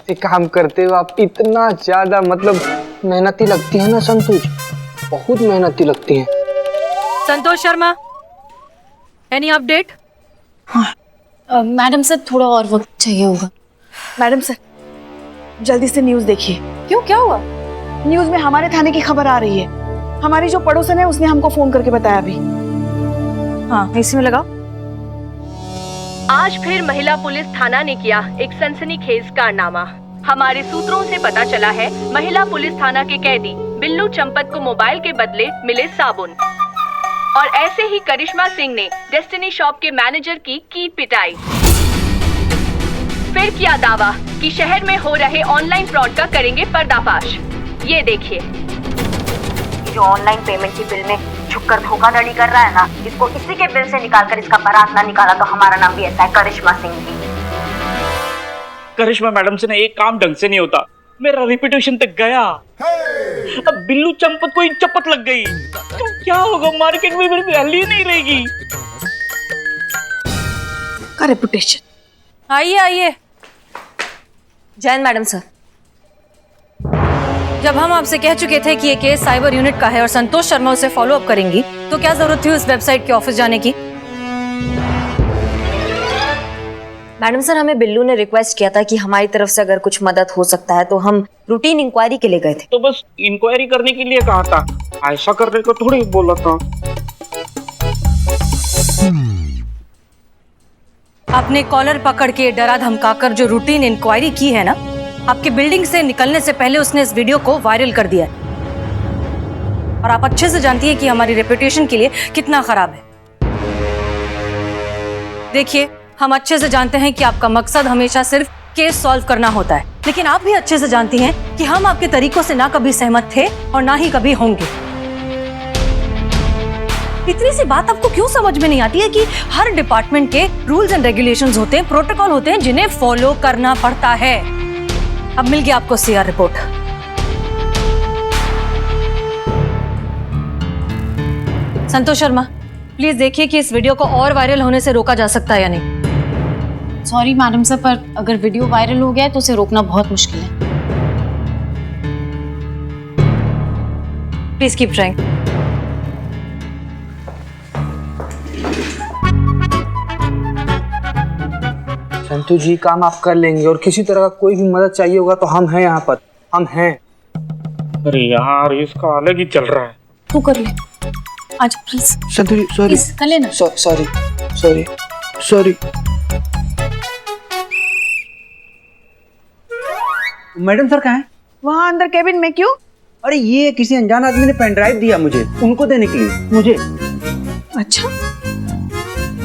एक काम करते हो आप, इतना ज्यादा मतलब मेहनती लगती है ना संतोष, बहुत मेहनती लगती है। Santosh Sharma, any update? हाँ मैडम सर, थोड़ा और वक्त चाहिए होगा। मैडम सर जल्दी से न्यूज़ देखिए। क्यों, क्या हुआ? न्यूज़ में हमारे थाने की खबर आ रही है। हमारी जो पड़ोसन है उसने हमको फोन करके बताया अभी। हाँ इसी में लगाओ। आज फिर महिला पुलिस थाना ने किया एक सनसनीखेज कारनामा। हमारे सूत्रों से पता चला है महिला पुलिस थाना के कैदी बिल्लू चंपत को मोबाइल के बदले मिले साबुन। और ऐसे ही करिश्मा सिंह ने डेस्टिनी शॉप के मैनेजर की पिटाई। फिर किया दावा कि शहर में हो रहे ऑनलाइन फ्रॉड का करेंगे पर्दाफाश। ये देखिए, जो ऑनलाइन पेमेंट की बिल में छुपकर धोखाधड़ी कर रहा है ना, इसको इसी के बिल से निकालकर इसका बारात ना निकाला तो हमारा नाम भी ऐसा है, करिश्मा सिंह जी। करिश्मा मैडम से ना एक काम ढंग से नहीं होता, मेरा रेपुटेशन तक गया। अब बिल्लू चंपत को चपत लग गई तो क्या होगा, मार्केट में मेरी वैल्यू नहीं रहेगी। का रेपुटेशन। आइए आइए। जैन मैडम सर, जब हम आपसे कह चुके थे कि ये केस साइबर यूनिट का है और संतोष शर्मा उसे फॉलो अप करेंगी, तो क्या जरूरत थी उस वेबसाइट के ऑफिस जाने की? मैडम सर हमें बिल्लू ने रिक्वेस्ट किया था कि हमारी तरफ से अगर कुछ मदद हो सकता है तो हम रूटीन इंक्वायरी के लिए गए थे। तो बस इंक्वायरी करने के लिए कहा था, ऐसा करने को थोड़ी बोला था। आपने कॉलर पकड़ के डरा धमकाकर जो रूटीन इंक्वायरी की है ना, आपके बिल्डिंग से निकलने से पहले उसने इस वीडियो को वायरल कर दिया है। और आप अच्छे से जानती है कि हमारी रेपुटेशन के लिए कितना खराब है। देखिए, हम अच्छे से जानते हैं कि आपका मकसद हमेशा सिर्फ केस सॉल्व करना होता है, लेकिन आप भी अच्छे से जानती हैं कि हम आपके तरीकों से ना कभी सहमत थे और ना ही कभी होंगे। इतनी सी बात आपको क्यों समझ में नहीं आती है कि हर डिपार्टमेंट के रूल्स एंड रेगुलेशंस होते हैं, प्रोटोकॉल होते हैं जिन्हें फॉलो करना पड़ता है। अब मिल गया आपको CR report. Santosh Sharma, please देखिए कि इस वीडियो को और वायरल होने से रोका जा सकता है या नहीं। सॉरी मैडम सर, पर अगर वीडियो वायरल हो गया है तो उसे रोकना बहुत मुश्किल है। Please keep trying. Santosh ji काम आप कर लेंगे, और किसी तरह का कोई भी मदद चाहिए होगा तो हम हैं यहाँ पर, हम हैं। अरे यार इसका अलग ही चल रहा है। तू कर ले आज प्लीज। संतोष जी सॉरी, कर लेना। Sorry sorry sorry. Madam sir कहाँ हैं? वहाँ अंदर केबिन में। क्यों? अरे ये किसी अनजान आदमी ने पेन ड्राइव दिया मुझे, उनको देने के लिए। मुझे? अच्छा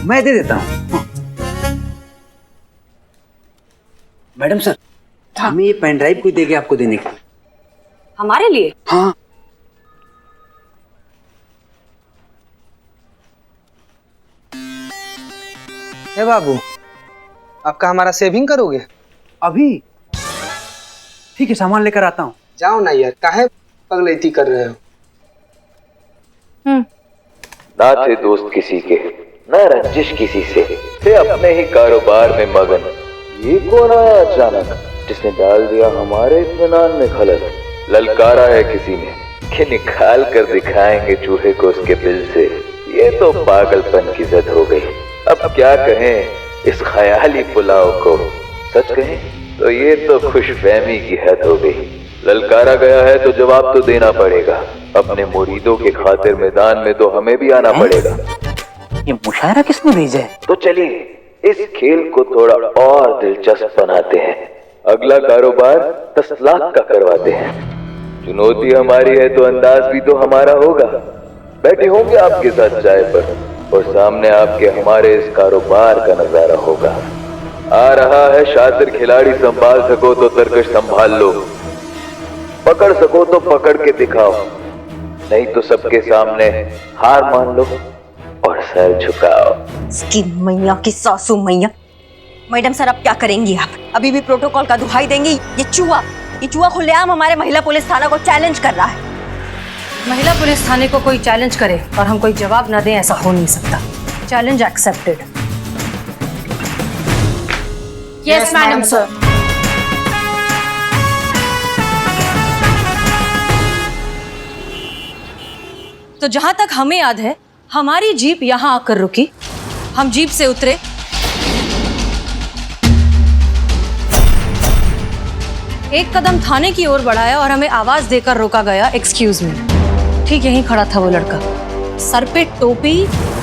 मैं दे देता हूँ। मैडम सर हमें ये पेन ड्राइव कोई देगा आपको देने के लिए। हमारे लिए? हाँ। हे बाबू, आपका हमारा सेविंग करोगे? अभी? ठीक है, सामान लेकर आता हूँ। जाओ ना यार, काहे पगलैती कर रहे हो? ना थे दोस्त किसी के, ना रंजिश किसी से, थे अपने ही कारोबार में मगन। ये कौन आया अचानक जिसने डाल दिया हमारे इत्मीनान में खलल। ललकारा है किसी ने कि निकाल कर दिखाएंगे चूहे को उसके बिल से। ये तो पागलपन की जद हो गई। अब क्या कहें इस ख्याली पुलाव को, सच कहें तो ये तो खुशफहमी की हद हो गई। ललकारा गया है तो जवाब तो देना पड़ेगा। अपने मुरीदों के खातिर मैदान में तो हमें भी आना पड़ेगा। ये मुशायरा किसने भेजा है? तो चलिए इस खेल को थोड़ा और दिलचस्प बनाते हैं। अगला कारोबार 10 लाख का करवाते हैं। चुनौती हमारी है तो अंदाज भी तो हमारा होगा। बैठे होंगे आपके साथ चाय पर और सामने आपके हमारे इस कारोबार का नजारा होगा। आ रहा है शातिर खिलाड़ी, संभाल सको तो तरकश संभाल लो, पकड़ सको तो पकड़ के दिखाओ, नहीं तो सबके सामने हार मान लो और सर झुकाओ। इसकी मैया की सासू मैया। मैडम सर अब क्या करेंगी आप? अभी भी प्रोटोकॉल का दुहाई देंगी? ये चूहा खुलेआम हमारे महिला पुलिस थाना को चैलेंज कर रहा है। महिला पुलिस थाने को कोई चैलेंज करे और हम कोई जवाब ना दें, ऐसा हो नहीं सकता। Challenge accepted. Yes madam sir. तो जहां तक हमें याद है हमारी जीप यहाँ आकर रुकी, हम जीप से उतरे, एक कदम थाने की ओर बढ़ाया और हमें आवाज देकर रोका गया, एक्सक्यूज मी। ठीक यहीं खड़ा था वो लड़का, सर पे टोपी,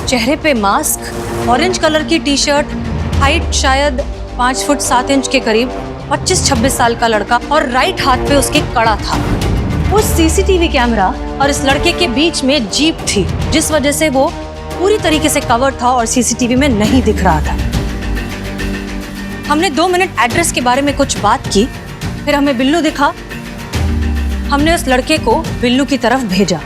चेहरे पे मास्क, ऑरेंज कलर की टी शर्ट, हाइट शायद 5 फुट 7 इंच के करीब, 25-26 साल का लड़का, और राइट हाथ पे उसके कड़ा था। उस सीसीटीवी कैमरा और इस लड़के के बीच में जीप थी, जिस वजह से वो पूरी तरीके से कवर था और सीसीटीवी में नहीं दिख रहा था। हमने 2 मिनट एड्रेस के बारे में कुछ बात की, फिर हमें बिल्लू दिखा, हमने उस लड़के को बिल्लू की तरफ भेजा।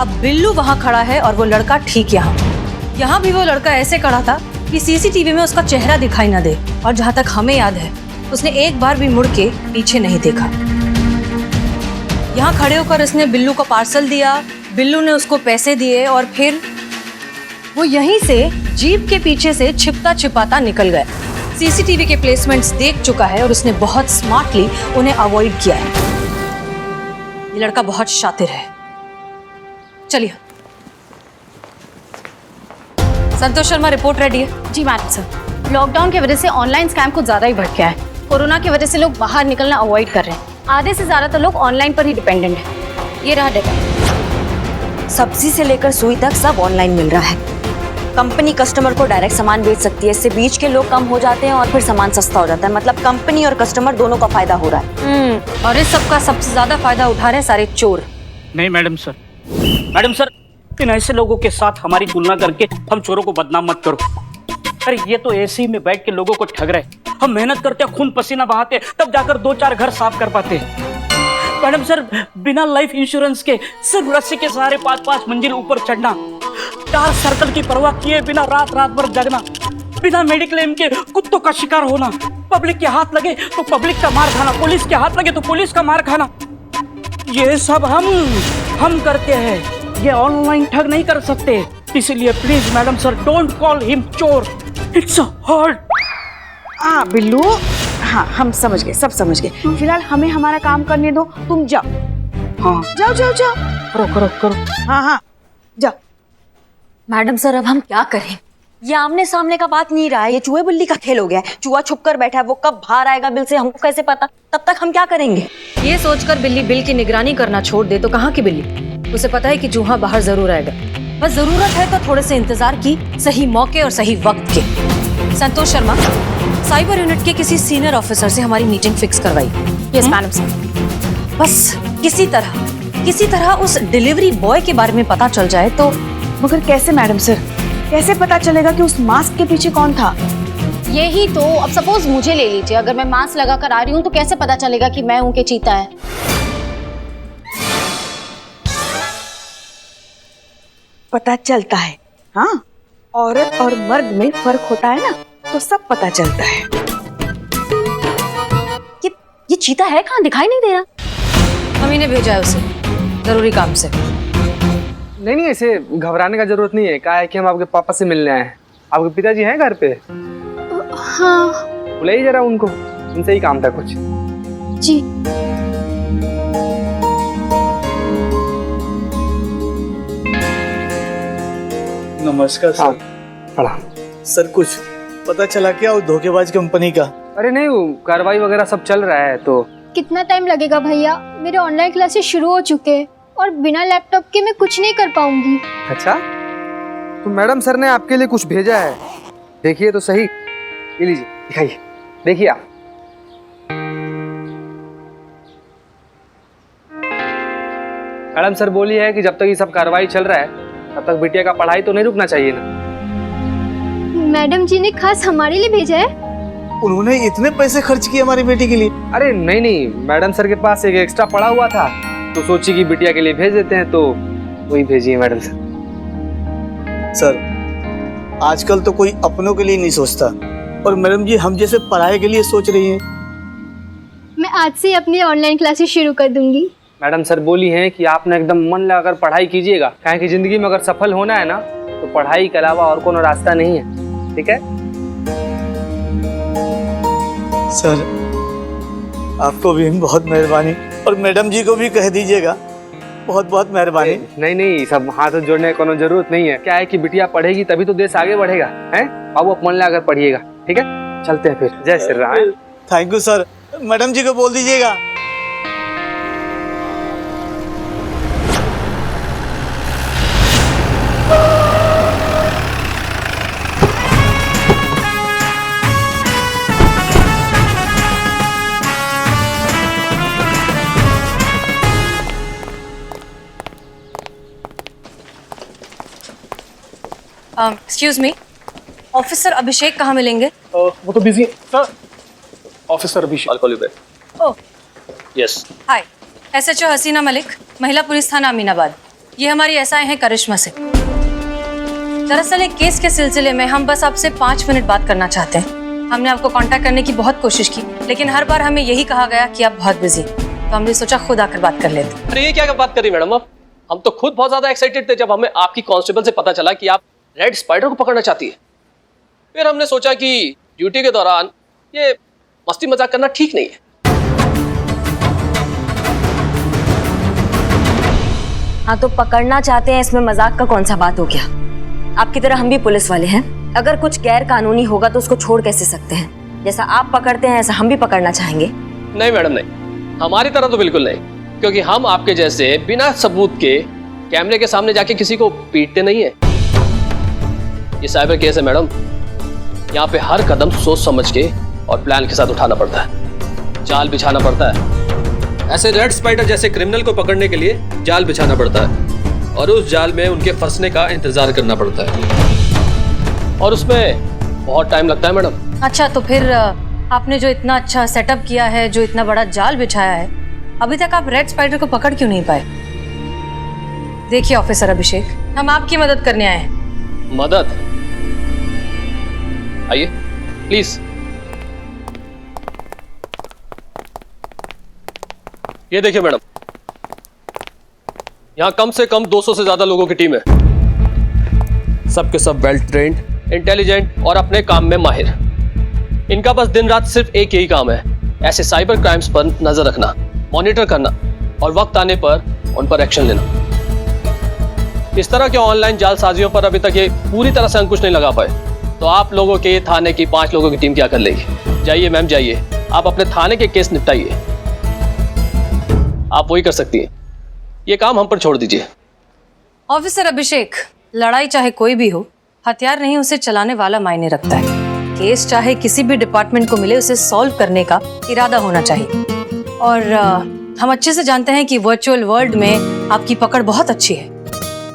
अब बिल्लू वहां खड़ा है और वो लड़का ठीक यहाँ भी वो लड़का ऐसे खड़ा था कि सीसीटीवी में उसका चेहरा दिखाई ना दे, और जहां तक हमें याद है उसने एक बार भी मुड़ के पीछे नहीं देखा। यहाँ खड़े होकर उसने बिल्लू को पार्सल दिया, बिल्लू ने उसको पैसे दिए और फिर वो यहीं से जीप के पीछे से छिपता छिपाता निकल गया। सीसीटीवी के प्लेसमेंट्स देख चुका है और उसने बहुत स्मार्टली उन्हें अवॉइड किया है। ये लड़का बहुत शातिर है। चलिए, संतोष शर्मा, रिपोर्ट रेडी है? जी मैडम सर। लॉकडाउन की वजह से ऑनलाइन स्कैम कुछ ज़्यादा ही बढ़ गया है। कोरोना की वजह से लोग बाहर निकलना अवॉइड कर रहे हैं। आधे से ज़्यादा तो लोग ऑनलाइन पर ही डिपेंडेंट है। ये रहा डेटा। सब्जी से लेकर सुई तक सब ऑनलाइन मिल रहा है। कंपनी कस्टमर को डायरेक्ट सामान बेच सकती है, इससे बीच के लोग कम हो जाते हैं और फिर सामान सस्ता हो जाता है। मतलब कंपनी और कस्टमर दोनों का फायदा हो रहा है। और इस सब का सबसे ज्यादा फायदा उठा रहे सारे चोर। नहीं मैडम सर, इन ऐसे लोगों के साथ हमारी तुलना करके हम चोरों को बदनाम मत करो। अरे ये तो एसी में बैठ के लोगों को ठग रहे। हम मेहनत करते, खून पसीना बहाते, तब जाकर 2-4 घर साफ कर पाते। मैडम सर, बिना लाइफ इंश्योरेंस के सिर्फ रस्सी के सहारे 5-5 मंजिल ऊपर चढ़ना, डार्क सर्कल की परवाह किए बिना रात भर जगना, बिना मेडिक्लेम के कुत्तों का शिकार होना, पब्लिक के हाथ लगे तो पब्लिक का मार खाना, पुलिस के हाथ लगे तो पुलिस का मार खाना, ये सब हम करते हैं। ये ऑनलाइन ठग नहीं कर सकते। इसीलिए please madam sir, don't call him चोर, इट्स हर्ट। हाँ बिल्लू, हाँ हम समझ गए, सब समझ गए। फिलहाल हमें हमारा काम करने दो, तुम जाओ। हाँ जाओ। करो। हाँ जाओ। मैडम सर, अब हम क्या करें? ये आमने सामने का बात नहीं रहा है, ये चूहे बिल्ली का खेल हो गया है। चूहा छुप कर बैठा है, वो कब बाहर आएगा बिल से हमको कैसे पता? तब तक हम क्या करेंगे? ये सोचकर बिल्ली बिल की निगरानी करना छोड़ दे तो कहाँ की बिल्ली? उसे पता है कि चूहा बाहर जरूर आएगा, बस जरूरत है तो थोड़े से इंतजार की, सही मौके और सही वक्त के। संतोष शर्मा, साइबर यूनिट के किसी सीनियर ऑफिसर से हमारी मीटिंग फिक्स करवाई। Yes madam sir. बस किसी तरह उस डिलीवरी बॉय के बारे में पता चल जाए तो। मगर कैसे मैडम सर? कैसे पता चलेगा कि उस मास्क के पीछे कौन था? यही तो। अब सपोज मुझे ले लीजिए, अगर मैं मास्क लगा कर आ रही हूँ तो कैसे पता चलेगा कि मैं हूँ कि चीता है? पता चलता है। हाँ, औरत और मर्द में फर्क होता है ना, तो सब पता चलता है। ये चीता है कहाँ? दिखाई नहीं दे रहा। हम इन्हें भेजा है उसे जरूरी काम से। नहीं, ऐसे घबराने का जरूरत नहीं है। कहा है कि हम आपके पापा से मिलने आए हैं। आपके पिताजी हैं घर पे? हाँ। बुलाइए जरा उनको, उनसे ही काम था कुछ। जी। नमस्कार सर। प्रणाम सर, कुछ पता चला क्या वो धोखेबाज कंपनी का? अरे नहीं, वो कार्रवाई वगैरह सब चल रहा है। तो कितना टाइम लगेगा भैया? मेरे ऑनलाइन क्लासेस शुरू हो चुके हैं और बिना लैपटॉप के मैं कुछ नहीं कर पाऊंगी। अच्छा, तो मैडम सर ने आपके लिए कुछ भेजा है, देखिए तो सही। ये लीजिए, दिखाइए, देखिए आप। मैडम सर बोली है कि जब तक ये सब कार्रवाई चल रहा है तब तक बिटिया का पढ़ाई तो नहीं रुकना चाहिए ना। मैडम जी ने खास हमारे लिए भेजा है? उन्होंने इतने पैसे खर्च किए हमारी बेटी के लिए? अरे नहीं, मैडम सर के पास एक एक्स्ट्रा पड़ा हुआ था तो सोची कि बिटिया के लिए भेज देते हैं, तो वही भेजी है मैडम सर। सर, आजकल तो कोई अपनों के लिए नहीं सोचता, और मैडम जी हम जैसे पढ़ाई के लिए सोच रही हैं। मैं आज से अपनी ऑनलाइन क्लासेस शुरू कर दूंगी। मैडम सर बोली हैं कि आपने एकदम मन लगाकर पढ़ाई कीजिएगा, काहे कि जिंदगी में अगर सफल होना है ना तो पढ़ाई के अलावा और कोनो रास्ता नहीं है। ठीक है सर, आपको भी बहुत मेहरबानी, और मैडम जी को भी कह दीजिएगा बहुत बहुत मेहरबानी। नहीं नहीं, सब हाथ जोड़ने की कोनो जरूरत नहीं है। क्या है कि बिटिया पढ़ेगी तभी तो देश आगे बढ़ेगा, हैं? बाबू आप मन लगा कर पढ़िएगा, ठीक है? चलते हैं फिर। जय Shri Ram. Thank you sir. Madam ji को बोल दीजिएगा। एक्सक्यूज मी, ऑफिसर अभिषेक कहाँ मिलेंगे? वो तो busy sir. Officer Abhishek. I'll call you back. Oh Yes. Hi, SHO हसीना मलिक, महिला पुलिस थाना अमीनाबाद। ये हमारी एसआई हैं करिश्मा से। दरअसल एक केस के सिलसिले में हम बस आपसे 5 मिनट बात करना चाहते हैं। हमने आपको कांटेक्ट करने की बहुत कोशिश की, लेकिन हर बार हमें यही कहा गया कि आप बहुत बिजी, तो हमने सोचा खुद आकर बात कर लेते। अरे ये क्या बात करी मैडम आप? हम तो खुद बहुत ज्यादा एक्साइटेड थे जब हमें आपकी कांस्टेबल से पता चला कि आप रेड स्पाइडर को पकड़ना चाहती है। फिर हमने सोचा कि ड्यूटी के दौरान ये मस्ती मजाक करना ठीक नहीं है। हाँ तो पकड़ना चाहते हैं, इसमें मजाक का कौन सा बात हो गया? आपकी तरह हम भी पुलिस वाले हैं। अगर कुछ गैर कानूनी होगा तो उसको छोड़ कैसे सकते हैं? जैसा आप पकड़ते हैं ऐसा हम भी पकड़ना चाहेंगे। नहीं मैडम नहीं, हमारी तरह तो बिल्कुल नहीं, क्योंकि हम आपके जैसे बिना सबूत के कैमरे के सामने जाके किसी को पीटते नहीं है। ये साइबर केस है मैडम, यहाँ पे हर कदम सोच समझ के और प्लान के साथ उठाना पड़ता है, जाल बिछाना पड़ता है। ऐसे रेड स्पाइडर जैसे क्रिमिनल को पकड़ने के लिए जाल बिछाना पड़ता है और उस जाल में उनके फंसने का इंतजार करना पड़ता है, और उसमें बहुत टाइम लगता है मैडम। अच्छा, तो फिर आपने जो इतना अच्छा सेटअप किया है, जो इतना बड़ा जाल बिछाया है, अभी तक आप रेड स्पाइडर को पकड़ क्यों नहीं पाए? देखिए ऑफिसर अभिषेक, हम आपकी मदद करने आए हैं। मदद? आइए प्लीज। ये देखिए मैडम, यहां कम से कम 200 से ज्यादा लोगों की टीम है। सबके सब वेल ट्रेन्ड, इंटेलिजेंट और अपने काम में माहिर। इनका बस दिन रात सिर्फ एक यही काम है, ऐसे साइबर क्राइम्स पर नजर रखना, मॉनिटर करना और वक्त आने पर उन पर एक्शन लेना। इस तरह के ऑनलाइन जालसाजियों पर अभी तक ये पूरी तरह से अंकुश नहीं लगा पाए, तो आप लोगों के थाने की 5 लोगों की टीम क्या कर लेगी? जाइए मैम जाइए, आप अपने थाने के केस निपटाइए। आप वही कर सकती हैं, ये काम हम पर छोड़ दीजिए। ऑफिसर अभिषेक, लड़ाई चाहे कोई भी हो, हथियार नहीं उसे चलाने वाला मायने रखता है। केस चाहे किसी भी डिपार्टमेंट को मिले, उसे सॉल्व करने का इरादा होना चाहिए। और हम अच्छे से जानते हैं कि वर्चुअल वर्ल्ड में आपकी पकड़ बहुत अच्छी है,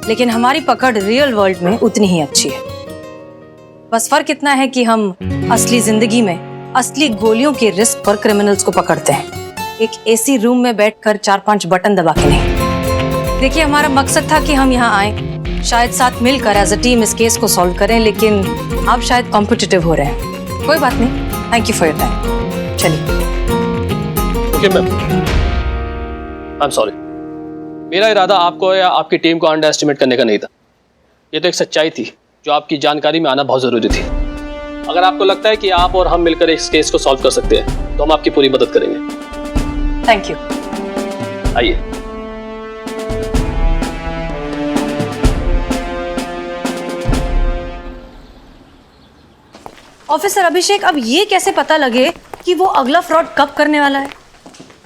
लेकिन हमारी पकड़ रियल वर्ल्ड में उतनी ही अच्छी है। बस फर्क इतना है कि हम असली जिंदगी में असली गोलियों के रिस्क पर क्रिमिनल्स को पकड़ते हैं, एक एसी रूम में बैठकर 4-5 बटन दबा के नहीं। देखिए, हमारा मकसद था कि हम यहाँ आए, शायद साथ मिलकर एज अ टीम इस केस को सॉल्व करें, लेकिन आप शायद कॉम्पिटिटिव हो रहे हैं। कोई बात नहीं, thank you for your time. चलिए। Okay ma'am, I am sorry. मेरा इरादा आपको या आपकी टीम को अंडर एस्टिमेट करने का नहीं था। ये तो एक सच्चाई थी जो आपकी जानकारी में आना बहुत जरूरी थी। अगर आपको लगता है कि आप और हम मिलकर इस केस को सॉल्व कर सकते हैं तो हम आपकी पूरी मदद करेंगे। Thank you. आइए। ऑफिसर अभिषेक, अब ये कैसे पता लगे कि वो अगला फ्रॉड कब करने वाला है?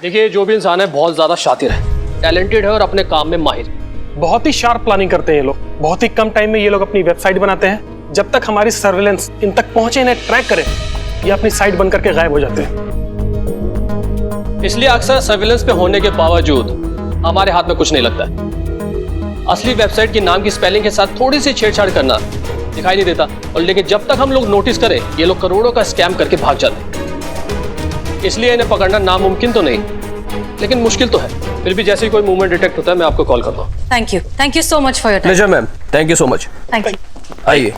देखिए, जो भी इंसान है बहुत ज्यादा शातिर है, टैलेंटेड है और अपने काम में माहिर। बहुत ही शार्प प्लानिंग करते हैं ये लोग। बहुत ही कम टाइम में ये लोग अपनी वेबसाइट बनाते हैं। जब तक हमारी सर्विलेंस इन तक पहुंचे, इन्हें ट्रैक करे, ये अपनी साइट बंद करके गायब हो जाते हैं। इसलिए अक्सर सर्विलेंस पे होने के बावजूद हमारे हाथ में कुछ नहीं लगता है। असली वेबसाइट के नाम की स्पेलिंग के साथ थोड़ी सी छेड़छाड़ करना दिखाई नहीं देता, और लेकिन जब तक हम लोग नोटिस करें, ये लोग करोड़ों का स्कैम करके भाग जाते हैं। इसलिए इन्हें पकड़ना नामुमकिन तो नहीं, लेकिन मुश्किल तो है। फिर भी जैसे ही कोई मूवमेंट डिटेक्ट होता है मैं आपको कॉल करता हूँ। Thank you so much for your time. Pleasure ma'am, thank you so much. Thank you. आइए।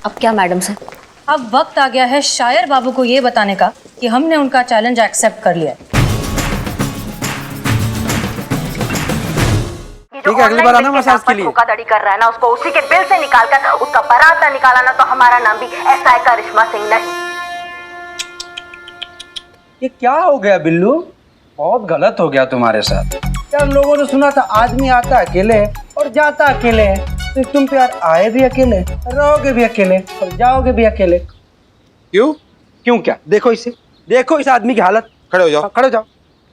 अब क्या मैडम सर? अब वक्त आ गया है शायर बाबू को ये बताने का कि हमने उनका चैलेंज एक्सेप्ट कर लिया है। ठीक है, अगली बार आना मसाज के लिए। धोखाधड़ी कर रहा है ना, उसको उसी के बिल से निकालकर उसका बारात ना निकाला ना, तो हमारा नाम भी एसआई करिश्मा सिंह नहीं। ये क्या हो गया बिल्लू? बहुत गलत हो गया तुम्हारे साथ यार। लोगों ने सुना था आदमी आता अकेले और जाता अकेले है, तो तुम तो यार आए भी अकेले, रहोगे भी अकेले और जाओगे भी अकेले। क्यों? क्यों क्या? देखो इसे, देखो इस आदमी की हालत। खड़े हो जाओ। खड़े हो जाओ।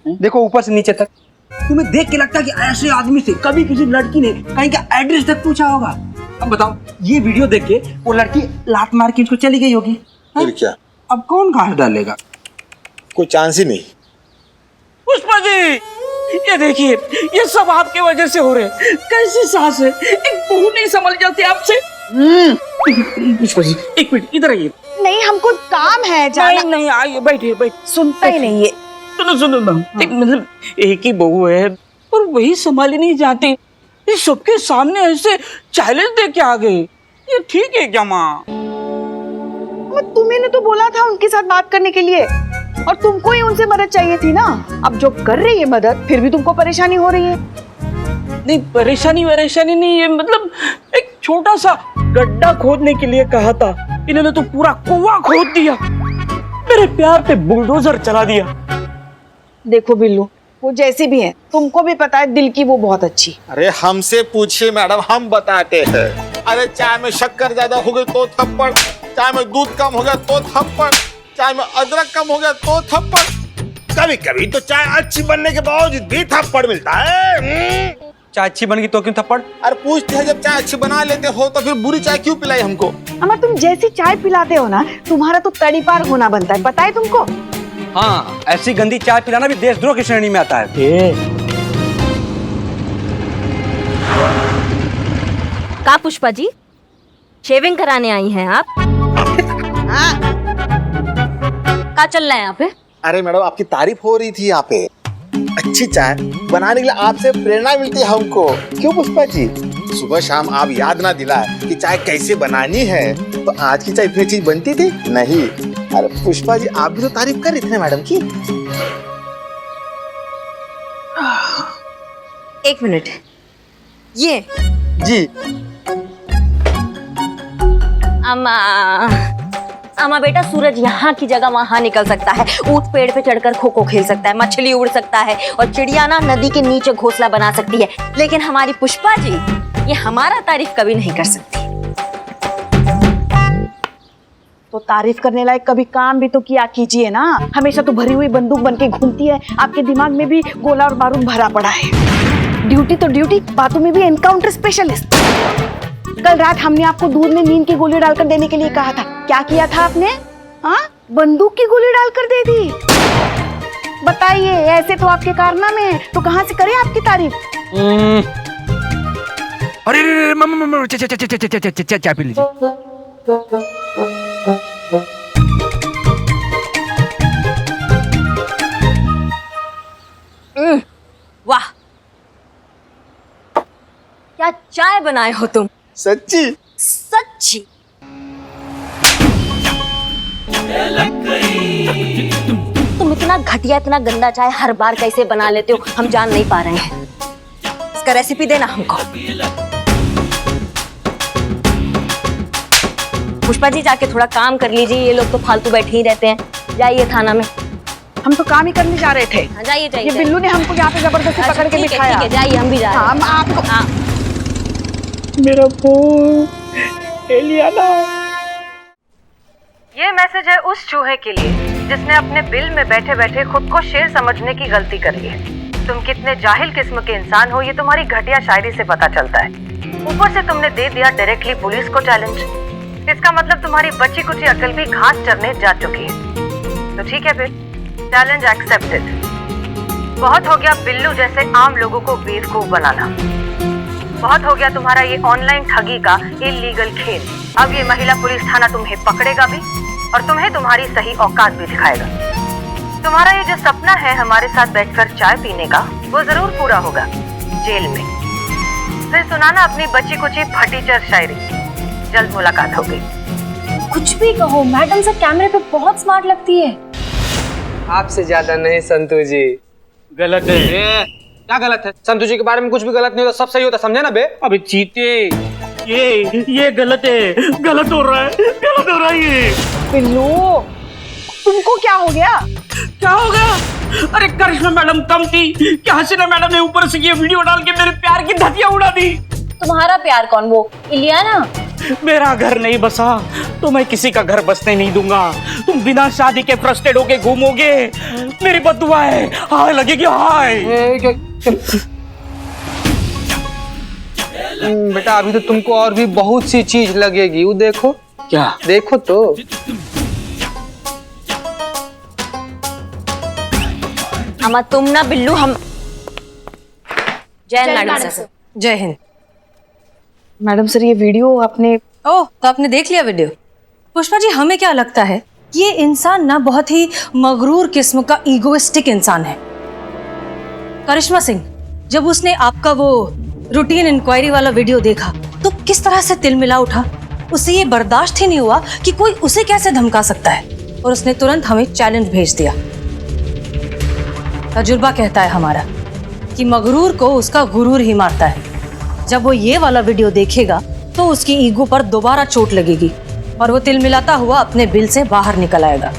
देखो ऊपर से नीचे तक। तुम्हें देख के लगता है कि ऐसे आदमी से कभी किसी लड़की ने कहीं का एड्रेस तक पूछा होगा? अब बताओ, ये वीडियो देख के वो लड़की लात मार के इसको चली गई होगी। फिर क्या? अब कौन घाट डालेगा? कोई चांस ही नहीं। पुष्पा जी, ये देखिए, ये सब आपके वजह से हो रहे। कैसी सास है, एक बहू नहीं संभल जाती आपसे। पुष्पा जी, एक मिनट इधर आइए। नहीं, हमको काम है जाना। नहीं, आइए, बैठिए। सुनता ही नहीं है। सुनो मतलब एक ही बहू है और वही संभाली नहीं जाती, इस सबके सामने ऐसे चैलेंज दे के आ गए, ये ठीक है क्या माँ? तुम्हें तो बोला था उनके साथ बात करने के लिए, और तुमको ही उनसे मदद चाहिए थी ना। अब जो कर रही है मदद, फिर भी तुमको परेशानी हो रही है। नहीं, परेशानी नहीं है, मतलब एक छोटा सा गड्ढा खोदने के लिए कहा था, इन्होंने तो पूरा कुआं खोद दिया, मेरे प्यार पे बुलडोजर चला दिया। देखो बिल्लू, वो जैसी भी है, तुमको भी पता है दिल की वो बहुत अच्छी। अरे हमसे पूछिए मैडम, हम बताते हैं। अरे चाय में शक्कर ज्यादा हो गई तो थप्पड़, चाय में दूध कम हो गया तो थप्पड़, चाय में अदरक कम हो गया तो थप्पड़, कभी कभी तो चाय अच्छी बनने के बावजूद भी थप्पड़ मिलता है। चाय अच्छी बन गई तो क्यों थप्पड़? अरे पूछते हैं, जब चाय अच्छी बना लेते हो तो फिर बुरी चाय क्यों पिलाई हमको? अमर, तुम जैसी चाय पिलाते हो ना, तुम्हारा तो तड़ी पार होना बनता है, पता है तुमको? हाँ, ऐसी गंदी चाय पिलाना भी देशद्रोह की श्रेणी में आता है। का पुष्पा जी, शेविंग कराने आई हैं आप? क्या चल रहा है यहाँ पे? अरे मैडम, आपकी तारीफ हो रही थी यहाँ पे। अच्छी चाय बनाने के लिए आपसे प्रेरणा मिलती है हमको, क्यों पुष्पा जी? सुबह शाम आप याद ना दिलाए कि चाय कैसे बनानी है, तो आज की चाय इतनी चीज बनती थी नहीं। अरे पुष्पा जी, आप भी तो तारीफ कर रही थी मैडम की। एक मिनट, ये जी अमा बेटा, सूरज यहाँ की जगह वहाँ निकल सकता है, ऊंट पेड़ पे चढ़कर खो खो खेल सकता है, मछली उड़ सकता है, और चिड़िया ना नदी के नीचे घोंसला बना सकती है, लेकिन हमारी पुष्पा जी ये हमारा तारीफ कभी नहीं कर सकती। तो तारीफ करने लायक कभी काम भी तो किया कीजिए ना। हमेशा तो भरी हुई बंदूक बन के घूमती है, आपके दिमाग में भी गोला और बारूद भरा पड़ा है। ड्यूटी तो ड्यूटी, बातों में भी एनकाउंटर स्पेशलिस्ट। कल रात हमने आपको दूध में नींद की गोली डालकर देने के लिए कहा था, क्या किया था आपने? हाँ, बंदूक की गोली डालकर दे दी। बताइए, ऐसे तो आपके कारनामे हैं, तो कहाँ से करें आपकी तारीफ? अरे मम्मा, चाय पी लीजिए। वाह, क्या चाय बनाए हो तुम! सच्ची? सच्ची। तुम इतना घटिया, इतना गंदा चाय हर बार कैसे बना लेते हो, हम जान नहीं पा रहे हैं। इसका रेसिपी देना हमको। पुष्पा जी, जाके थोड़ा काम कर लीजिए, ये लोग तो फालतू बैठे ही रहते हैं। जाइए थाना में। हम तो काम ही करने जा रहे थे। हाँ, जाइए जाइए। ये बिल्लू ने हमको यहाँ पे जबरदस्ती पकड़ के बिठाया। ठीक है, जाइए, हम भी जा रहे हैं। हम आपको मेरा फोन एलियाना। ये मैसेज है उस चूहे के लिए जिसने अपने बिल में बैठे बैठे खुद को शेर समझने की गलती करी है। तुम कितने जाहिल किस्म के इंसान हो, ये तुम्हारी घटिया शायरी से पता चलता है। ऊपर से तुमने दे दिया डायरेक्टली पुलिस को चैलेंज। इसका मतलब तुम्हारी बच्ची कुछ अकल भी घास चरने जा चुकी है। तो ठीक है फिर, चैलेंज एक्सेप्टेड। बहुत हो गया बिल्लू जैसे आम लोगों को बेवकूफ बनाना। बहुत हो गया तुम्हारा ये ऑनलाइन ठगी का इलीगल खेल। अब ये महिला पुलिस थाना तुम्हें पकड़ेगा भी और तुम्हें तुम्हारी सही औकात भी दिखाएगा। तुम्हारा ये जो सपना है हमारे साथ बैठकर चाय पीने का, वो जरूर पूरा होगा जेल में। फिर सुनाना अपनी बच्ची कुची फटीचर शायरी। जल्द मुलाकात होगी। कुछ भी कहो, मैडम से कैमरे पे बहुत स्मार्ट लगती है। आपसे ज्यादा नहीं संतू जी। गलत है। क्या गलत है? संतू जी के बारे में कुछ भी गलत नहीं होता, सब सही होता, समझे ना बे? अबे चीते, ये गलत है, गलत हो रहा है ये। बिल्लू, तुमको क्या हो गया? क्या हो गया? अरे करिश्मा मैडम कम थी कि हसीना मैडम ने ऊपर से ये वीडियो डाल के मेरे प्यार की धतिया उड़ा दी। तुम्हारा प्यार कौन, वो इलियाना? मेरा घर नहीं बसा तो मैं किसी का घर बसने नहीं दूंगा। तुम बिना शादी के फ्रस्ट्रेट होके घूमोगे, मेरी बददुआ है, हाय लगेगी हाय। बेटा अभी तो तुमको और भी बहुत सी चीज लगेगी, वो देखो। क्या? देखो तो। अम्मा तुम ना बिल्लू, हम जय मैडम सर। जय हिंद। मैडम सर ये वीडियो आपने ओह, तो आपने देख लिया वीडियो? पुष्पा जी, हमें क्या लगता है ये इंसान ना बहुत ही मगरूर किस्म का ईगोइस्टिक इंसान है। करिश्मा सिंह, जब उसने आपका वो रूटीन इंक्वायरी वाला वीडियो देखा तो किस तरह से तिलमिला उठा। उसे ये बर्दाश्त ही नहीं हुआ कि कोई उसे कैसे धमका सकता है, और उसने तुरंत हमें चैलेंज भेज दिया। तजुर्बा कहता है हमारा कि मगरूर को उसका गुरूर ही मारता है। जब वो ये वाला वीडियो देखेगा तो उसकी ईगो पर दोबारा चोट लगेगी और वो तिलमिलाता हुआ अपने बिल से बाहर निकल आएगा।